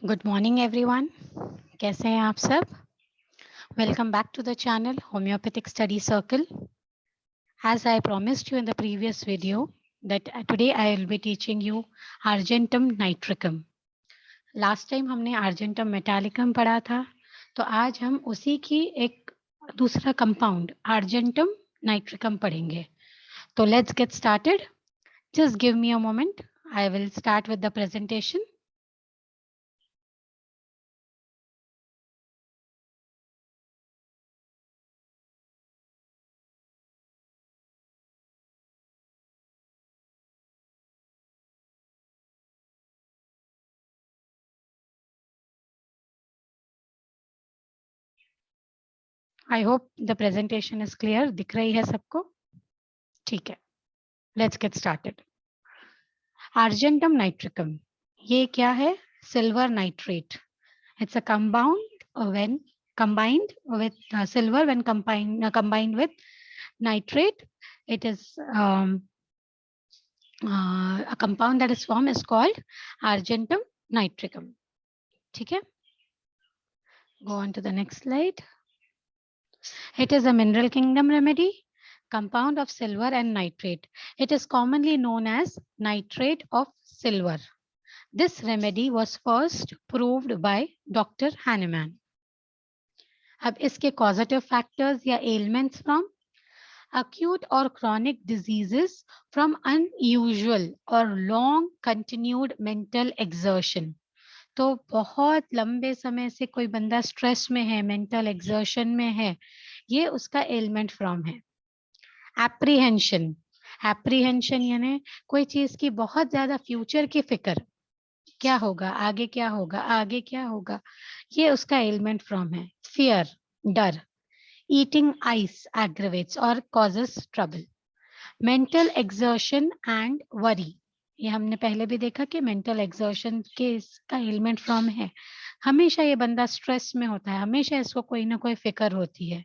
Good morning everyone, कैसे हैं आप सब? Welcome back to the channel homoeopathic study circle. As I promised you in the previous video that today I will be teaching you Argentum nitricum. Last time हमने Argentum metallicum पढ़ा था, तो आज हम उसी की एक दूसरा कंपाउंड Argentum nitricum पढ़ेंगे. तो let's get started. Just give me a moment. I will start with the presentation. I hope the presentation is clear. दिख रही है सबको? ठीक है. Let's get started. Argentum nitricum. ये क्या है? Silver nitrate. It's a compound when combined with silver when combined with nitrate. It is a compound that is formed is called Argentum nitricum. ठीक है? Go on to the next slide. It is a mineral kingdom remedy, compound of silver and nitrate. It is commonly known as nitrate of silver. This remedy was first proved by Dr. Hahnemann. अब इसके causative factors या ailments from acute or chronic diseases from unusual or long continued mental exertion. तो बहुत लंबे समय से कोई बंदा स्ट्रेस में है, मेंटल एक्सर्शन में है, ये उसका एलिमेंट फ्रॉम है. एप्रीहेंशन. एप्रीहेंशन यानी कोई चीज की बहुत ज्यादा फ्यूचर की फिक्र, क्या होगा आगे, क्या होगा आगे, क्या होगा, ये उसका एलिमेंट फ्रॉम है. फियर, डर. ईटिंग आइस एग्रेवेट्स और causes trouble. Mental exertion and worry. ये हमने पहले भी देखा कि मेंटल एक्सर्शन के इसका एलिमेंट फ्रॉम है. हमेशा ये बंदा स्ट्रेस में होता है, हमेशा इसको कोई ना कोई फिक्र होती है.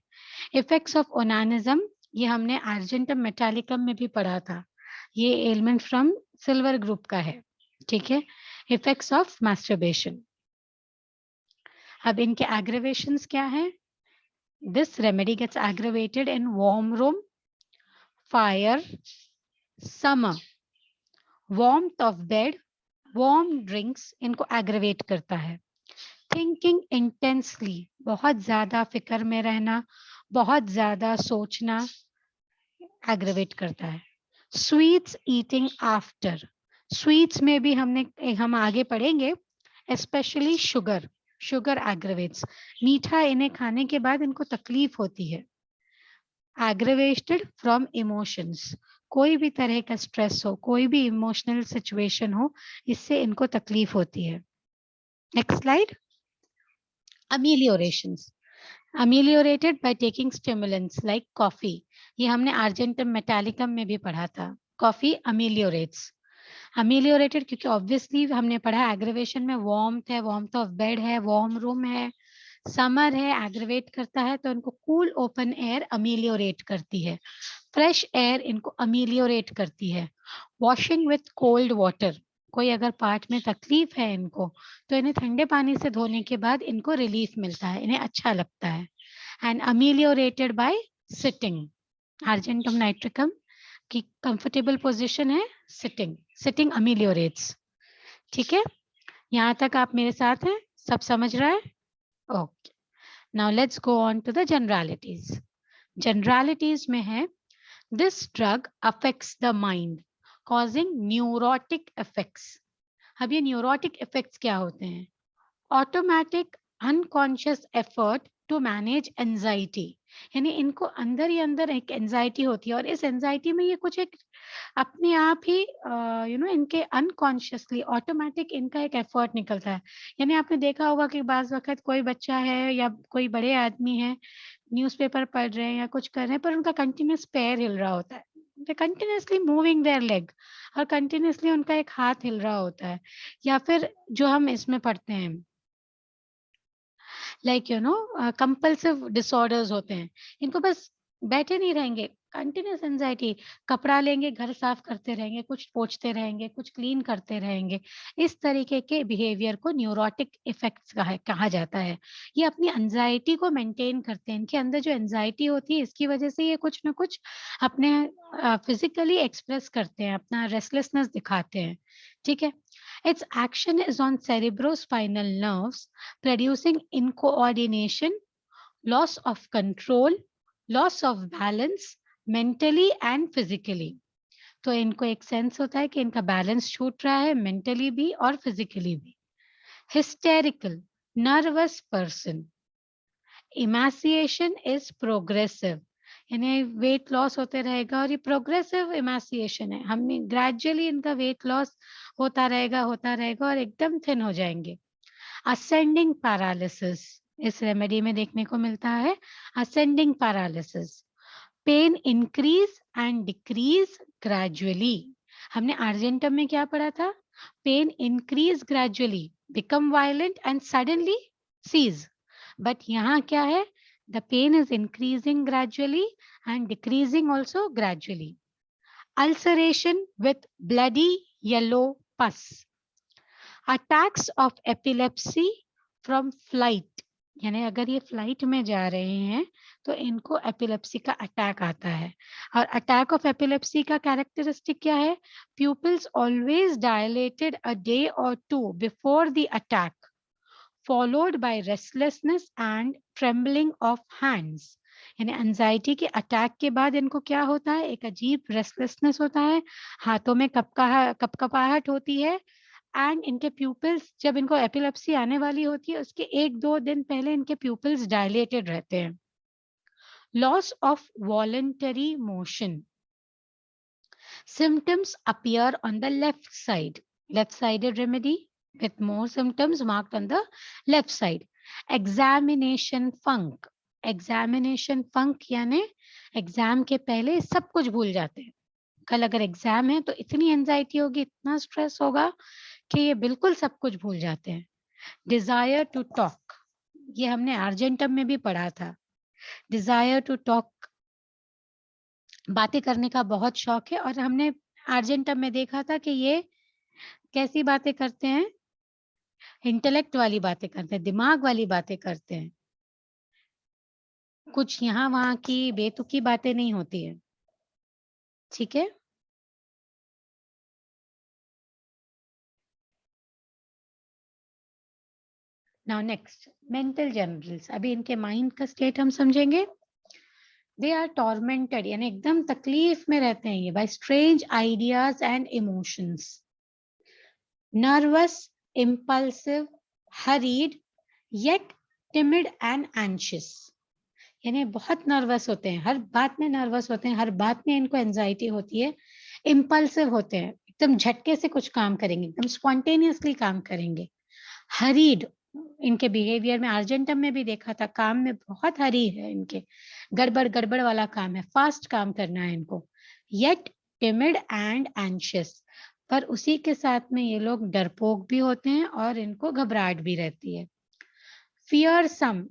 इफेक्ट्स ऑफ ओनानिज्म, ये हमने आर्जेंटम मेटालिकम में भी पढ़ा था. ये एलिमेंट फ्रॉम सिल्वर ग्रुप का है. ठीक है. Effects of masturbation. अब इनके एग्रेवेशंस क्या है? This remedy gets aggravated in warm room, fire, summer, warmth of bed, warm drinks इनको एग्रेवेट करता है. थिंकिंग इंटेंसली, बहुत ज्यादा फिक्र में रहना, बहुत ज्यादा सोचना एग्रेवेट करता है. Sweets eating after. स्वीट्स में भी हम आगे पढ़ेंगे, स्पेशली शुगर. शुगर एग्रेवेट्स. मीठा इन्हें खाने के बाद इनको तकलीफ होती है. Aggravated from emotions. कोई भी तरह का स्ट्रेस हो, कोई भी इमोशनल सिचुएशन हो, इससे इनको तकलीफ होती है. Next slide. Ameliorations. Ameliorated by taking stimulants like coffee. ये हमने आर्जेंटम मेटालिकम में भी पढ़ा था. कॉफी अमेलियोरेट्स. अमेलियोरेटेड क्योंकि ऑब्वियसली हमने पढ़ा एग्रेवेशन में वार्मथ है, वार्मथ ऑफ बेड है, वार्म रूम है, समर है, एग्रेवेट करता है, तो इनको कूल ओपन एयर अमेलियोरेट करती है. फ्रेश एयर इनको अमेलियोरेट करती है. Washing with cold water. कोई अगर पार्ट में तकलीफ है इनको, तो इन्हें ठंडे पानी से धोने के बाद इनको रिलीफ मिलता है, इन्हें अच्छा लगता है. And ameliorated by sitting. Argentum nitricum की कंफर्टेबल पोजीशन है सिटिंग. Sitting ameliorates. ठीक है. यहाँ तक आप मेरे साथ हैं, सब समझ रहा है? Okay. Now let's go on to the generalities. Generalities में है, this drug affects the mind causing neurotic effects. अब ये neurotic effects क्या होते हैं? Automatic unconscious effort to manage anxiety. यानी इनको अंदर ही अंदर एक एंजाइटी होती है और इस एंजाइटी में ये कुछ एक अपने आप ही इनके अनकॉन्शियसली ऑटोमेटिक इनका एक एफर्ट निकलता है. यानी आपने देखा होगा कि बाज वक्त कोई बच्चा है या कोई बड़े आदमी है, न्यूज़पेपर पढ़ रहे हैं या कुछ कर रहे हैं, पर उनका कंटिन्यूस पैर हिल रहा होता है. They continuously moving their leg, और कंटिन्यूसली उनका एक हाथ हिल रहा होता है. या फिर जो हम इसमें पढ़ते हैं लाइक कंपल्सिव डिसऑर्डर्स होते हैं, इनको बस बैठे नहीं रहेंगे, कंटिन्यूस एंजाइटी, कपड़ा लेंगे घर साफ करते रहेंगे, कुछ पोंछते रहेंगे, कुछ क्लीन करते रहेंगे, इस तरीके के बिहेवियर को न्यूरोटिक इफेक्ट्स कहा जाता है। ये अपनी एंजाइटी को मेंटेन करते हैं, इनके अंदर जो एंजाइटी होती है इसकी वजह से ये कुछ ना कुछ अपने फिजिकली एक्सप्रेस करते हैं, अपना रेस्टलेसनेस दिखाते हैं, ठीक है। It's action is on cerebrospinal nerves producing incoordination, loss of control, loss of balance mentally and physically. तो इनको एक सेंस होता है कि इनका बैलेंस छूट रहा है मेंटली भी और फिजिकली भी। Hysterical, nervous person. Emaciation is progressive, यानी वेट लॉस होते रहेगा और ये प्रोग्रेसिव इमेसिएशन है, हमने ग्रेजुअली इनका वेट लॉस होता रहेगा और एकदम थिन हो जाएंगे। असेंडिंग पैरालिसिस इस रेमेडी में देखने को मिलता है, ascending paralysis. Pain increase and decrease gradually, हमने आर्जेंटम में क्या पढ़ा था, pain increase gradually, become violent and suddenly cease, but यहाँ क्या है, the pain is increasing gradually and decreasing also gradually. Ulceration with bloody yellow pus. Attacks of epilepsy from fright, यानी अगर ये फ्लाइट में जा रहे हैं तो इनको एपिलेप्सी का अटैक आता है। और अटैक ऑफ एपिलेप्सी का कैरेक्टरिस्टिक क्या है, pupils always dilated a day or two before the attack, followed by restlessness and trembling of hands, यानी एंजाइटी के अटैक के बाद इनको क्या होता है, एक अजीब रेस्टलेसनेस होता है, हाथों में कपकपाहट होती है, एंड इनके प्यूपिल्स, जब इनको एपिलेप्सी आने वाली होती है उसके 1-2 दिन पहले इनके प्यूपिल्स डायलेटेड रहते हैं। Loss of voluntary motion, symptoms appear on the left side, left-sided remedy with more symptoms marked on the left side. Examination funk, examination funk यानी एग्जाम के पहले सब कुछ भूल जाते हैं। कल अगर एग्जाम है तो इतनी एंजाइटी होगी, इतना स्ट्रेस होगा कि ये बिल्कुल सब कुछ भूल जाते हैं। डिजायर टू टॉक, ये हमने आर्जेंटम में भी पढ़ा था। डिजायर टू टॉक, बातें करने का बहुत शौक है, और हमने आर्जेंटम में देखा था कि ये कैसी बातें करते हैं, इंटेलेक्ट वाली बातें करते हैं, दिमाग वाली बातें करते हैं, कुछ यहाँ वहां की बेतुकी बातें नहीं होती है, ठीक है। नाउ नेक्स्ट, मेंटल जनरल्स, अभी इनके माइंड का स्टेट हम समझेंगे। दे आर टॉर्मेंटेड, यानी एकदम तकलीफ में रहते हैं ये, by strange ideas and emotions. Nervous, impulsive, hurried, yet timid and anxious, यानी बहुत नर्वस होते हैं, हर बात में नर्वस होते हैं, हर बात में इनको एंजाइटी होती है। इम्पल्सिव होते हैं, एकदम झटके से कुछ काम करेंगे, एकदम स्पॉन्टेनियसली काम करेंगे। हरीड, इनके बिहेवियर में आर्जेंटम में भी देखा था, काम में बहुत हरी है इनके, गड़बड़ गड़बड़ वाला काम है, फास्ट काम करना है इनको। येट टिमिड एंड एंशियस, पर उसी के साथ में ये लोग डरपोक भी होते हैं और इनको घबराहट भी रहती है। फियरसम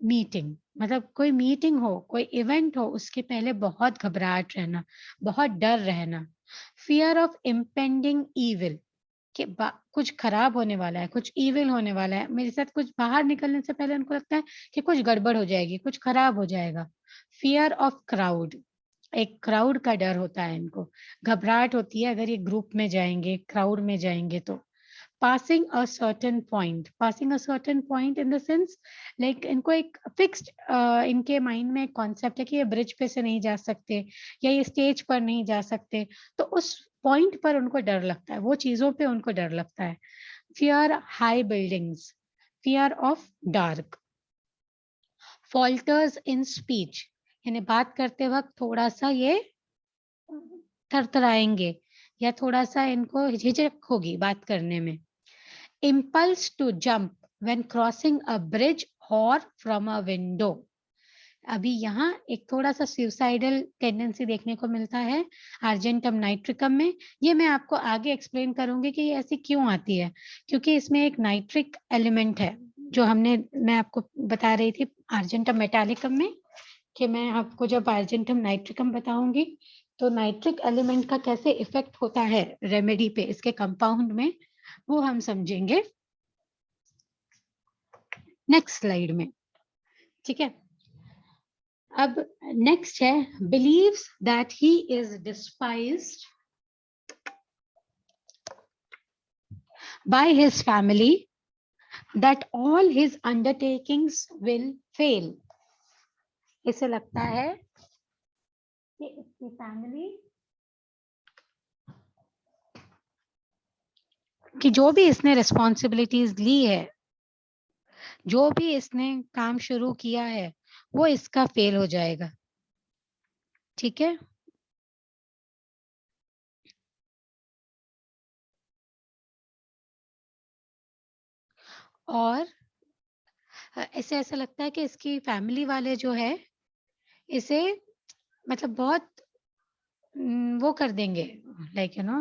मीटिंग, मतलब कोई मीटिंग हो, कोई इवेंट हो, उसके पहले बहुत घबराहट रहना, बहुत डर रहना। फियर ऑफ इम्पेंडिंग ईविल, कि कुछ खराब होने वाला है, कुछ इविल होने वाला है, मेरे साथ कुछ बाहर निकलने से पहले उनको लगता है कि कुछ गड़बड़ हो जाएगी, कुछ खराब हो जाएगा। फियर ऑफ क्राउड, एक क्राउड का डर होता है इनको, घबराहट होती है अगर ये ग्रुप में जाएंगे, क्राउड में जाएंगे तो। passing a certain point in the sense like इनको एक फिक्स्ड इनके माइंड में एक कॉन्सेप्ट है कि ये ब्रिज पे से नहीं जा सकते या ये स्टेज पर नहीं जा सकते, तो उस पॉइंट पर उनको डर लगता है, वो चीजों पे उनको डर लगता है। Fear high buildings, fear of dark. Falters in speech, यानी बात करते वक्त थोड़ा सा ये थरथराएंगे या थोड़ा सा इनको झिझक होगी बात करने में। Impulse to jump when crossing a bridge or from a window, अभी यहाँ एक थोड़ा सा सुसाइडल टेंडेंसी देखने को मिलता है आर्जेंटम नाइट्रिकम में। ये मैं आपको आगे एक्सप्लेन करूंगी कि ये ऐसी क्यों आती है, क्योंकि इसमें एक नाइट्रिक एलिमेंट है जो मैं आपको बता रही थी आर्जेंटम मेटालिकम में, कि मैं आपको जब आर्जेंटम नाइट्रिकम बताऊंगी तो नाइट्रिक एलिमेंट का कैसे इफेक्ट होता है रेमेडी पे इसके कंपाउंड में, वो हम समझेंगे नेक्स्ट स्लाइड में। ठीक है, अब नेक्स्ट है believes that he is डिस्पाइज्ड by his family, that all his undertakings will fail. इसे लगता है कि इसकी फैमिली कि जो भी इसने रिस्पॉन्सिबिलिटीज ली है, जो भी इसने काम शुरू किया है, वो इसका फेल हो जाएगा। ठीक है, और ऐसे ऐसा लगता है कि इसकी फैमिली वाले जो है इसे मतलब बहुत वो कर देंगे, like you know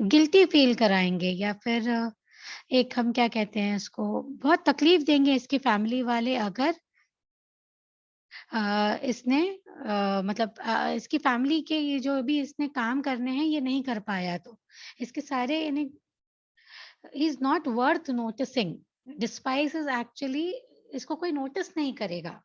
guilty feel कराएंगे, या फिर एक हम क्या कहते हैं इसको, बहुत तकलीफ देंगे इसकी फैमिली वाले अगर इसने मतलब इसकी फैमिली के ये जो भी इसने काम करने हैं ये नहीं कर पाया, तो इसके सारे यानी he is not worth noticing. Despise is actually इसको कोई नोटिस नहीं करेगा,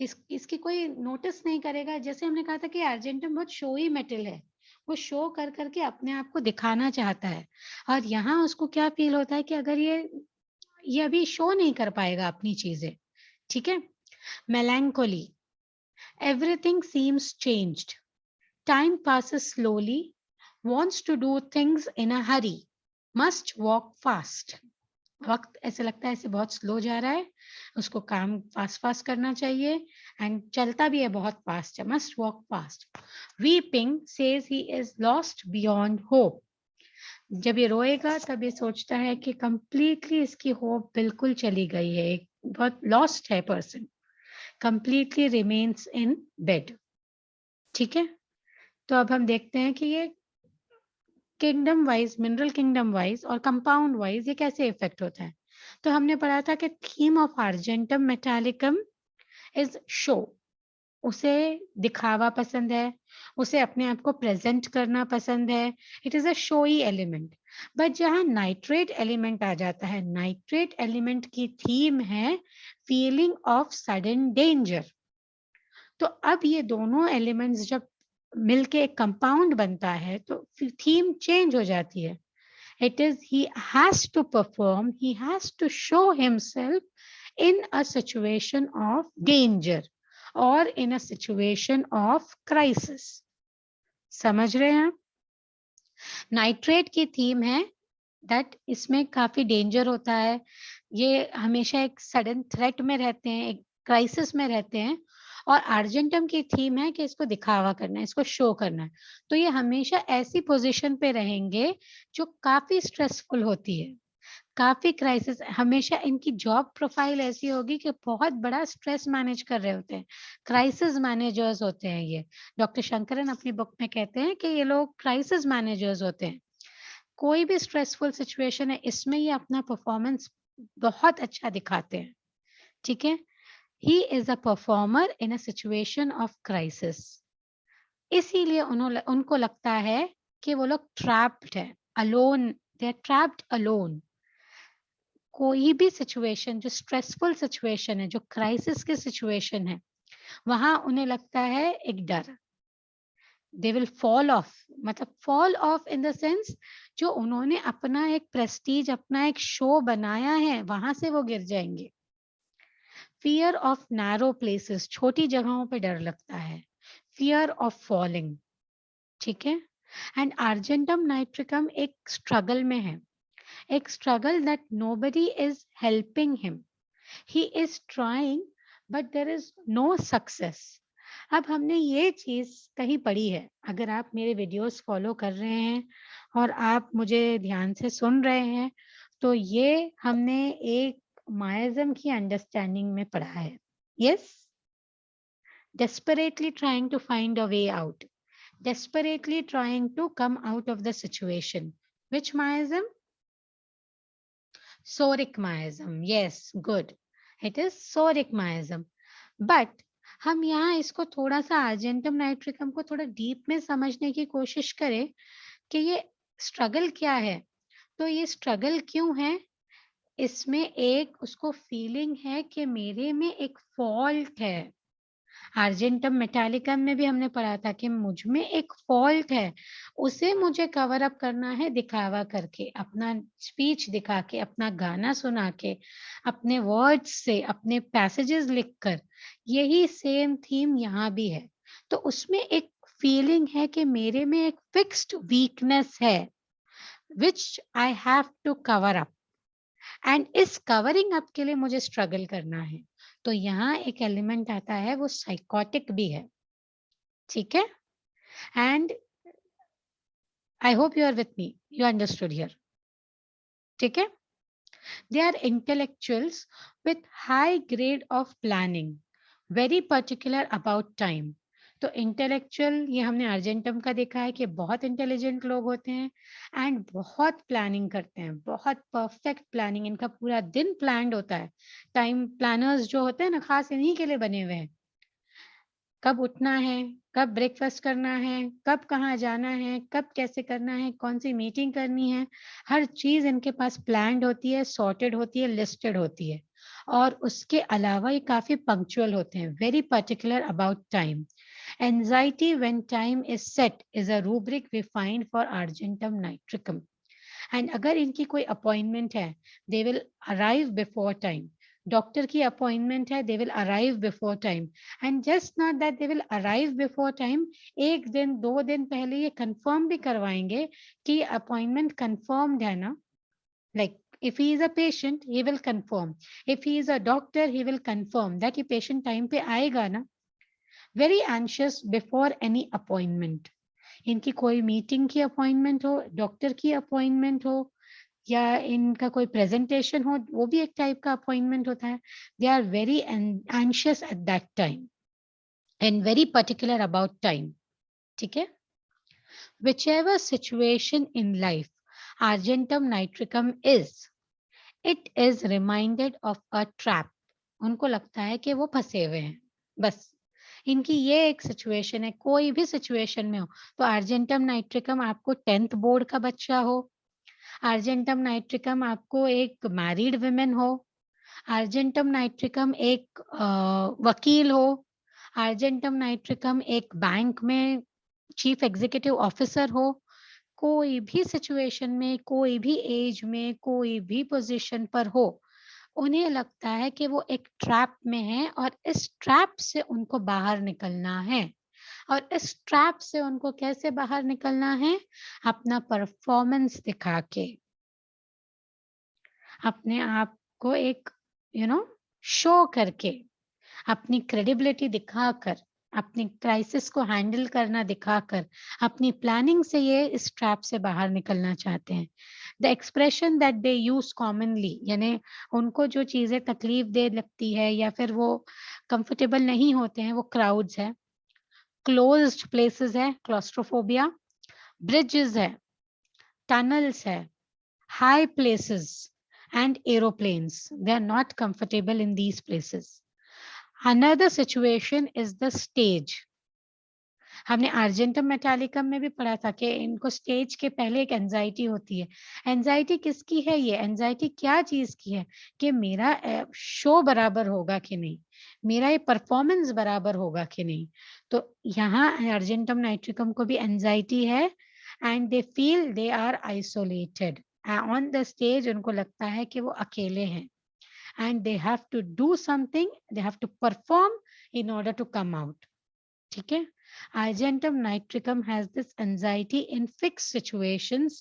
इसकी कोई नोटिस नहीं करेगा। जैसे हमने कहा था कि अर्जेंटम बहुत शोई मेटल है, वो शो कर करके अपने आप को दिखाना चाहता है, और यहाँ उसको क्या फील होता है कि अगर ये अभी शो नहीं कर पाएगा अपनी चीजें। ठीक है, melancholy, everything seems changed, time passes slowly, wants to do things in a hurry, must walk fast. वक्त ऐसे लगता है ऐसे बहुत स्लो जा रहा है, उसको काम फास्ट फास्ट करना चाहिए, एंड चलता भी है बहुत फास्ट है, must walk fast. Weeping says he is lost beyond hope, जब ये रोएगा तब ये सोचता है कि कंप्लीटली इसकी होप बिल्कुल चली गई है, एक बहुत लॉस्ट है person, completely remains in bed. ठीक है, तो अब हम देखते हैं कि ये kingdom wise, mineral kingdom wise और कंपाउंड वाइज ये कैसे इफेक्ट होता है। तो हमने पढ़ा था कि theme of argentum metallicum is show, उसे दिखावा पसंद है, उसे अपने आप को प्रेजेंट करना पसंद है, it is a showy element. But जहां नाइट्रेट एलिमेंट आ जाता है, नाइट्रेट एलिमेंट की थीम है फीलिंग ऑफ सडन डेंजर। तो अब ये दोनों एलिमेंट्स जब मिलके एक कंपाउंड बनता है तो थीम चेंज हो जाती है। It is he has to perform, he has to show himself in a situation of danger or in a situation of crisis. समझ रहे हैं आप? नाइट्रेट की थीम है दैट इसमें काफी डेंजर होता है, ये हमेशा एक सडन थ्रेट में रहते हैं, एक क्राइसिस में रहते हैं, और आर्जेंटम की थीम है कि इसको दिखावा करना है, इसको शो करना है। तो ये हमेशा ऐसी पोजीशन पे रहेंगे जो काफी स्ट्रेसफुल होती है, काफी क्राइसिस, हमेशा इनकी जॉब प्रोफाइल ऐसी होगी कि बहुत बड़ा स्ट्रेस मैनेज कर रहे होते हैं, क्राइसिस मैनेजर्स होते हैं ये। डॉक्टर शंकरन अपनी बुक में कहते हैं कि ये लोग क्राइसिस मैनेजर्स होते हैं। कोई भी स्ट्रेसफुल सिचुएशन है इसमें ये अपना परफॉर्मेंस बहुत अच्छा दिखाते हैं। ठीक है, he is a performer in a situation of crisis, इसीलिए उनको लगता है कि वो लोग ट्रैप्ड है, alone, they are trapped alone. कोई भी सिचुएशन जो स्ट्रेसफुल सिचुएशन है, जो क्राइसिस की सिचुएशन है, वहां उन्हें लगता है एक डर, दे विल फॉल ऑफ, मतलब fall of in the sense जो उन्होंने अपना एक प्रेस्टीज, अपना एक शो बनाया है, वहां से वो गिर जाएंगे। फियर ऑफ नैरो प्लेसेस, छोटी जगहों पे डर लगता है, फियर ऑफ फॉलिंग। ठीक है, एंड आर्जेंटम नाइट्रिकम एक स्ट्रगल में है, एक struggle that nobody is helping him, he is trying but there is no success. अब हमने ये चीज कहीं पढ़ी है, अगर आप मेरे वीडियोस फॉलो कर रहे हैं और आप मुझे ध्यान से सुन रहे हैं, तो ये हमने एक मायाज्म की अंडरस्टैंडिंग में पढ़ा है। Yes, desperately trying to find a way out, desperately trying to come out of the situation. Which miasm? Soric miasm. Yes, good. It is सोरिक miasm. But हम यहाँ इसको थोड़ा सा आर्जेंटम नाइट्रिकम को थोड़ा डीप में समझने की कोशिश करें कि ये स्ट्रगल क्या है. तो ये स्ट्रगल क्यों है, इसमें एक उसको फीलिंग है कि मेरे में एक फॉल्ट है. आर्जेंटम मेटालिकम में भी हमने पढ़ा था कि मुझ में एक फॉल्ट है, उसे मुझे कवर अप करना है दिखावा करके, अपना स्पीच दिखा के, अपना गाना सुना के, अपने वर्ड्स से, अपने पैसेजेस लिखकर. यही सेम थीम यहाँ भी है. तो उसमें एक फीलिंग है कि मेरे में एक फिक्स्ड वीकनेस है which I have to cover up, and इस कवरिंग अप के लिए मुझे स्ट्रगल करना है. तो यहाँ एक एलिमेंट आता है, वो साइकोटिक भी है. ठीक है. And I hope you are with me, you understood here. ठीक है. They are intellectuals with high grade of planning, very particular about time. तो इंटेलेक्चुअल ये हमने अर्जेंटम का देखा है कि बहुत इंटेलिजेंट लोग होते हैं एंड बहुत प्लानिंग करते हैं, बहुत परफेक्ट प्लानिंग, इनका पूरा दिन प्लान्ड होता है. टाइम प्लानर्स जो होते हैं ना, खास इन्हीं के लिए बने हुए हैं. कब उठना है, कब ब्रेकफास्ट करना है, कब कहाँ जाना है, कब कैसे करना है, कौन सी मीटिंग करनी है, हर चीज इनके पास प्लान्ड होती है, सॉर्टेड होती है, लिस्टेड होती है. और उसके अलावा ये काफी पंक्चुअल होते हैं, very particular about time. Anxiety when time is set is a rubric we find for Argentum nitricum. And अगर इनकी कोई अपॉइंटमेंट है, they will arrive before time. Doctor की अपॉइंटमेंट है, they will arrive before time. And just not that they will arrive before time, एक दिन 2 दिन पहले ये कंफर्म भी करवाएंगे कि अपॉइंटमेंट कंफर्म्ड है ना. Like if he is a patient he will confirm, if he is a doctor he will confirm that ये patient time पे आएगा ना. very anxious before any appointment. इनकी कोई मीटिंग की अपॉइंटमेंट हो, डॉक्टर की अपॉइंटमेंट हो, या इनका कोई प्रेजेंटेशन हो, वो भी एक टाइप का अपॉइंटमेंट होता है. They are very anxious at that time and very particular about time. ठीक है. whichever situation in life argentum nitricum is, it is reminded of a trap. उनको लगता है कि वो फंसे हुए हैं. बस इनकी ये एक सिचुएशन है, कोई भी सिचुएशन में हो. तो अर्जेंटम नाइट्रिकम आपको 10th बोर्ड का बच्चा हो, अर्जेंटम नाइट्रिकम आपको एक मैरिड वुमेन हो, अर्जेंटम नाइट्रिकम एक वकील हो, अर्जेंटम नाइट्रिकम एक बैंक में चीफ एग्जीक्यूटिव ऑफिसर हो. कोई भी सिचुएशन में, कोई भी एज में, कोई भी पोजीशन पर हो, उन्हें लगता है कि वो एक ट्रैप में है और इस ट्रैप से उनको बाहर निकलना है. और इस ट्रैप से उनको कैसे बाहर निकलना है? अपना परफॉर्मेंस दिखा के, अपने आप को एक शो करके, अपनी क्रेडिबिलिटी दिखाकर, अपनी क्राइसिस को हैंडल करना दिखाकर, अपनी प्लानिंग से ये इस ट्रैप से बाहर निकलना चाहते हैं. The expression that they use commonly, यानी उनको जो चीजें तकलीफ दे लगती है या फिर वो कंफर्टेबल नहीं होते हैं, वो क्राउड्स है, क्लोज्ड प्लेसेस है, क्लॉस्ट्रोफोबिया, ब्रिजेस है, टनल्स है, high places and aeroplanes. They are not comfortable in these places. Another situation is the stage. हमने अर्जेंटम मेटालिकम में भी पढ़ा था कि इनको स्टेज के पहले एक एंजाइटी होती है. एंजाइटी किसकी है? ये एंजाइटी क्या चीज की है कि मेरा शो बराबर होगा कि नहीं, मेरा ये परफॉर्मेंस बराबर होगा कि नहीं. तो यहाँ अर्जेंटम नाइट्रिकम को भी एंजाइटी है and they feel they are isolated on the stage. उनको लगता है कि वो अकेले हैं and they have to do something, they have to perform in order to come out. ठीक है. Argentum nitricum has this anxiety in fixed situations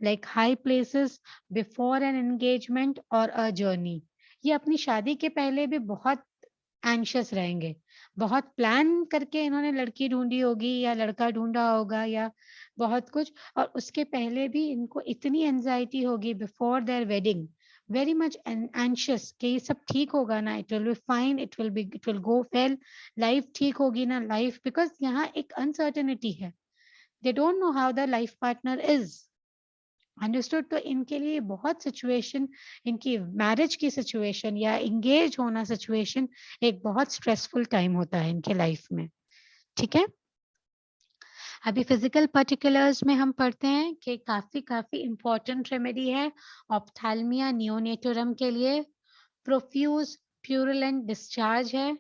like high places, before an engagement or a journey. ये अपनी शादी के पहले भी बहुत anxious रहेंगे, बहुत प्लान करके इन्होंने लड़की ढूंढी होगी या लड़का ढूंढा होगा या बहुत कुछ, और उसके पहले भी इनको इतनी एंजाइटी होगी before their wedding, very much anxious कि ये सब ठीक होगा ना, it will be fine, it will go well, life ठीक होगी ना लाइफ, बिकॉज यहाँ एक अनसर्टेनिटी है. They don't know how the life partner is. Understood? तो इनके लिए बहुत सिचुएशन, इनकी मैरिज की सिचुएशन या इंगेज होना सिचुएशन एक बहुत स्ट्रेसफुल टाइम होता है इनके लाइफ में। ठीक है, अभी फिजिकल पर्टिकुलर्स में हम पढ़ते हैं कि काफी इंपॉर्टेंट रेमेडी है ऑप्थेल्मिया नियोनेटोरम के लिए। प्रोफ्यूज प्यूरुलेंट डिस्चार्ज है,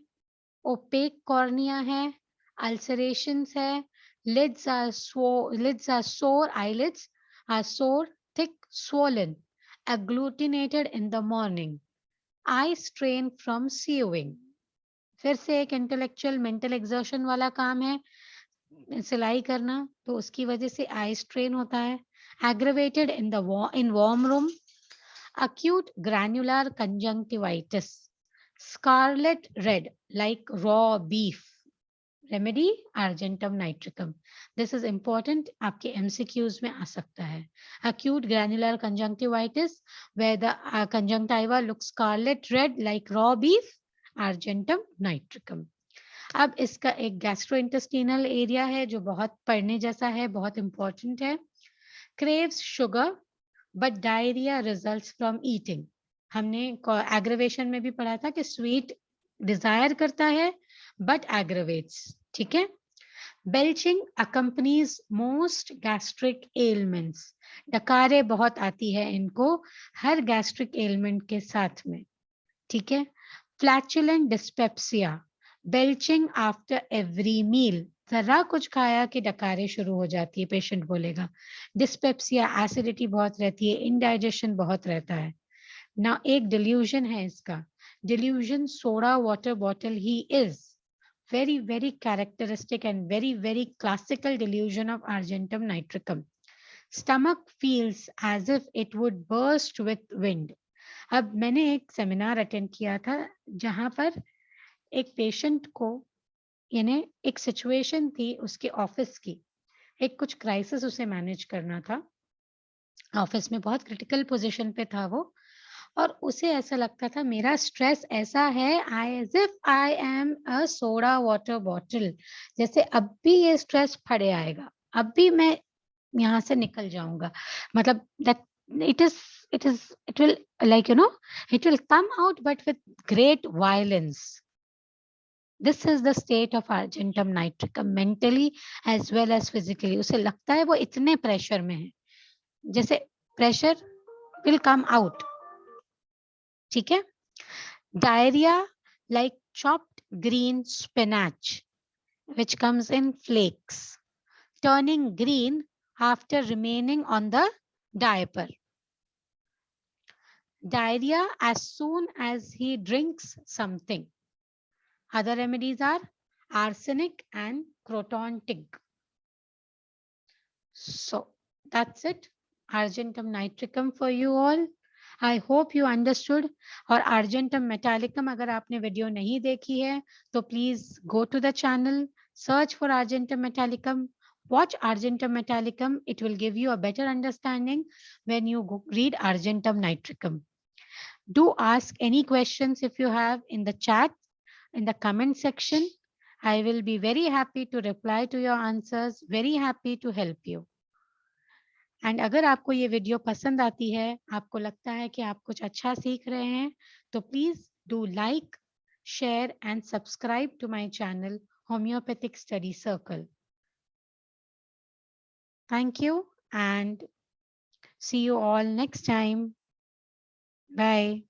ओपेक कॉर्निया है, अल्सरेशंस है, lids are sore, eyelids are sore, thick, swollen, agglutinated in the morning, eye strain from sewing। फिर से एक इंटेलेक्चुअल मेंटल एक्सर्शन वाला काम है सिलाई करना, तो उसकी वजह से आई स्ट्रेन होता है। Aggravated in warm room, acute granular conjunctivitis, scarlet red like raw beef। Remedy argentum nitricum। This is important, आपके MCQs में आ सकता है। acute granular conjunctivitis where the conjunctiva looks scarlet red like raw beef, argentum nitricum। अब इसका एक gastrointestinal area है जो बहुत पढ़ने जैसा है, बहुत इंपॉर्टेंट है। craves sugar but diarrhea results from eating। हमने एग्रेवेशन में भी पढ़ा था कि स्वीट डिजायर करता है बट एग्रेवेट्स। ठीक है, belching accompanies most gastric ailments। डकारे बहुत आती है इनको हर गैस्ट्रिक एलिमेंट के साथ में। ठीक है, flatulent dyspepsia, belching after every meal, जरा कुछ खाया कि डकारे शुरू हो जाती है, पेशेंट बोलेगा। डिस्पेप्सिया, एसिडिटी बहुत रहती है, इनडाइजेशन बहुत रहता है ना। एक डिल्यूजन है इसका, delusion soda water bottle he is, very characteristic and very classical delusion of argentum nitricum। stomach feels as if it would burst with wind। अब मैंने एक सेमिनार अटेंड किया था जहां पर एक पेशेंट को, यानी एक सिचुएशन थी उसके ऑफिस की, एक कुछ क्राइसिस उसे मैनेज करना था, ऑफिस में बहुत क्रिटिकल पोजीशन पे था वो, और उसे ऐसा लगता था मेरा स्ट्रेस ऐसा है, I as if I am a soda water bottle, जैसे अब भी ये स्ट्रेस फड़े आएगा, अब भी मैं यहाँ से निकल जाऊंगा। मतलब that it is it will, like, it will come out but with great violence। This is the state of argentum nitricum mentally as well as physically। उसे लगता है वो इतने प्रेशर में है, जैसे प्रेशर will come out। ठीक है, diarrhea like chopped green spinach which comes in flakes, turning green after remaining on the diaper। Diarrhea as soon as he drinks something। Other remedies are arsenic and croton tig। So that's it, argentum nitricum for you all। I hope you understood। और argentum metallicum अगर आपने video नहीं देखी है तो please go to the channel, search for argentum metallicum, watch argentum metallicum। It will give you a better understanding when you read argentum nitricum। Do ask any questions if you have in the chat, in the comment section। I will be very happy to reply to your answers, very happy to help you। And अगर आपको ये video पसंद आती है, आपको लगता है कि आप कुछ अच्छा सीख रहे हैं, तो please do like, share and subscribe to my channel homoeopathic study circle. Thank you and see you all next time. Bye.